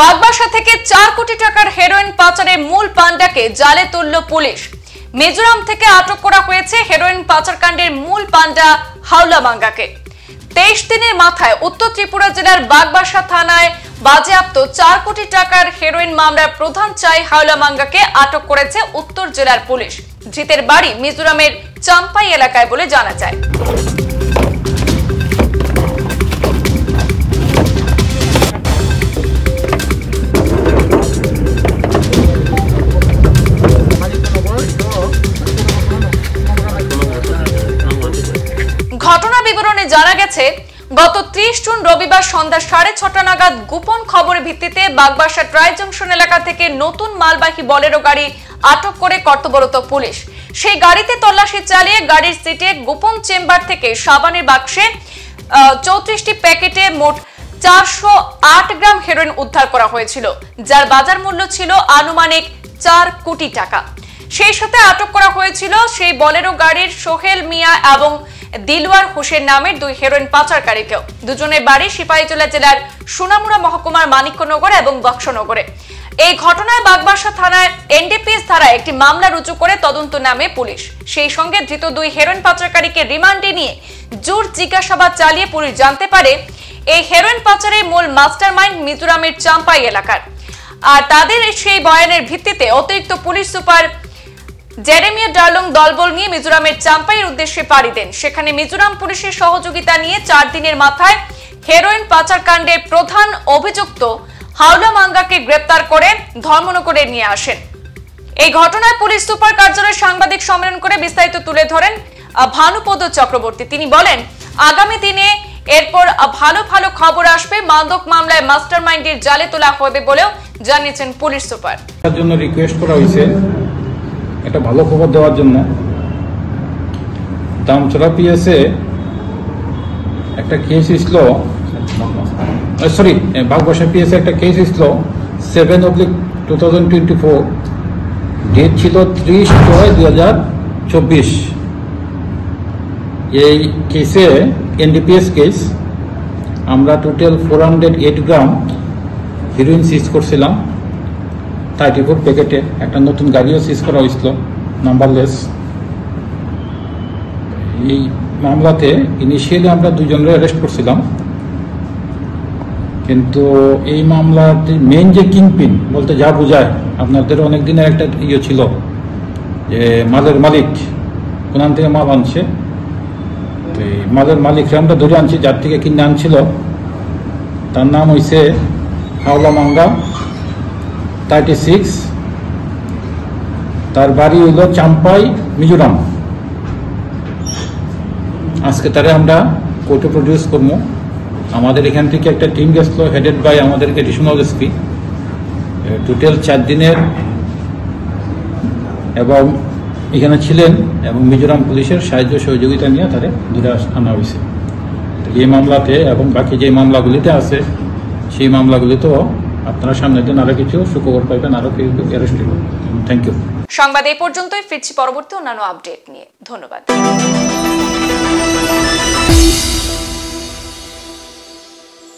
বাগবাসা থেকে 4 কোটি টাকার হেরোইন পাচারের মূল পান্ডাকে জালে তুলল পুলিশ। মিজোরাম থেকে আটক করা হয়েছে হেরোইন পাচারকাণ্ডের মূল পান্ডা হাওলা মাঙ্গাকে। 23 দিনের মাথায় উত্তর ত্রিপুরা জেলার বাগবাসা থানায় বাজেয়াপ্ত 4 কোটি টাকার হেরোইন মামলার প্রধান চাই হাওলা মাঙ্গাকে আটক করেছে উত্তর জেলার পুলিশ। ধৃতের বাড়ি মিজোরামের চাম্পাই এলাকায় বলে জানা যায়। ঘটনা বিবরণে জানা গেছে, গত 30 জুন রবিবার সন্ধ্যা 6:30 নাগাদ গোপন খবরের ভিত্তিতে বাগবাসা ট্রাই জংশন এলাকা থেকে নতুন মালবাহী বলেরো গাড়ি আটক করে কর্তব্যরত পুলিশ। সেই গাড়িতে তল্লাশি চালিয়ে গাড়ির সিটে গোপন চেম্বার থেকে সাবানের বাক্সে 34টি প্যাকেটে মোট 408 গ্রাম হেরোইন উদ্ধার করা হয়েছিল, যার বাজার মূল্য ছিল আনুমানিক 4 কোটি টাকা। সেই সাথে আটক করা হয়েছিল সেই বলেরো গাড়ির সোহেল মিয়া এবং দিলওয়ার হোসেন নামের 2 হেরোইন পাচারকারীকেও। দুজনের বাড়ি সিপাহীজলা জেলার সোনামুড়া মহকুমার মানিক্যনগর এবং বক্সনগরে। এই ঘটনায় বাগবাসা থানায় এনডিপিএস ধারায় একটি মামলা রুজু করে তদন্ত নামে পুলিশ। সেই সঙ্গে ধৃত 2 হেরোইন পাচারকারীকে রিমান্ডে নিয়ে জোর জিজ্ঞাসাবাদ চালিয়ে পুলিশ জানতে পারে এই হেরোইন পাচারের মূল মাস্টারমাইন্ড মিজোরামের চাম্পাই এলাকার। আর তাদের সেই বয়ানের ভিত্তিতে অতিরিক্ত পুলিশ সুপার জেরেমিয়া ডার্লং দলবল নিয়ে মিজোরামের চাম্পাইয়ের উদ্দেশ্যে পাড়ি দেন। সেখানে মিজোরাম পুলিশের সহযোগিতা নিয়ে 4 দিনের মাথায় হেরোইন পাচারকাণ্ডের প্রধান অভিযুক্ত হাওলা মাঙ্গাকে গ্রেপ্তার করে ধর্মনগরে নিয়ে আসেন। এই ঘটনায় পুলিশ সুপার কার্যালয়ে সাংবাদিক সম্মেলন করে বিস্তারিত তুলে ধরেন ভানুপদ চক্রবর্তী। তিনি বলেন, আগামী দিনে এরপর ভালো ভালো খবর আসবে, মাদক মামলায় মাস্টারমাইন্ডের জালে তোলা হবে বলেও জানিয়েছেন পুলিশ সুপার। তার জন্য রিকোয়েস্ট করা হয়েছে একটা ভালো খবর দেওয়ার জন্য। দামচড়া পিএসএ একটা কেস ছিল, বাগবাসা পিএসএ একটা কেস ছিল 7/2024, ডেট ছিল 30/6/2024। এই কেসে এনডিপিএস কেস আমরা টোটাল 408 গ্রাম হিরোইন সিজ করছিলাম। 34 প্যাকেটে একটা নতুন গাড়িও সিজ করা হয়েছিল, নাম্বারলেস। এই মামলাতে ইনিশিয়ালি আমরা 2 জনের অ্যারেস্ট করছিলাম, কিন্তু এই মামলার মেইন যে কিংপিন বলতে যা বোঝায়, আপনাদের অনেক দিনের একটা ছিল যে মালের মালিক কোনান থেকে মাল আনছে, এই মালের মালিকরা আমরা ধরে আনছি, যার থেকে কিনে আনছিল তার নাম হয়েছে হাওলা মাঙ্গা 36। তার বাড়ি হইল চাম্পাই, মিজোরাম। আজকে তারে আমরা কোর্টে প্রডিউস করবো। আমাদের এখান থেকে একটা টিম গেছিল, হেডেড বাই আমাদের এডিশনাল এসপি। টোটাল 4 দিনের এবং এখানে ছিলেন, এবং মিজোরাম পুলিশের সাহায্য সহযোগিতা নিয়ে তারে ধরে আনা হয়েছে। এই মামলাতে এবং বাকি যে মামলাগুলিতে আছে সেই মামলাগুলিতেও আপনারা সামনে দিন আরো কিছু সুখবর পাইবেন, আরো কেউ অ্যারেস্ট হইবেন। Thank you. সংবাদ এই পর্যন্তই, ফিরছি পরবর্তী অন্যান্য আপডেট নিয়ে। ধন্যবাদ।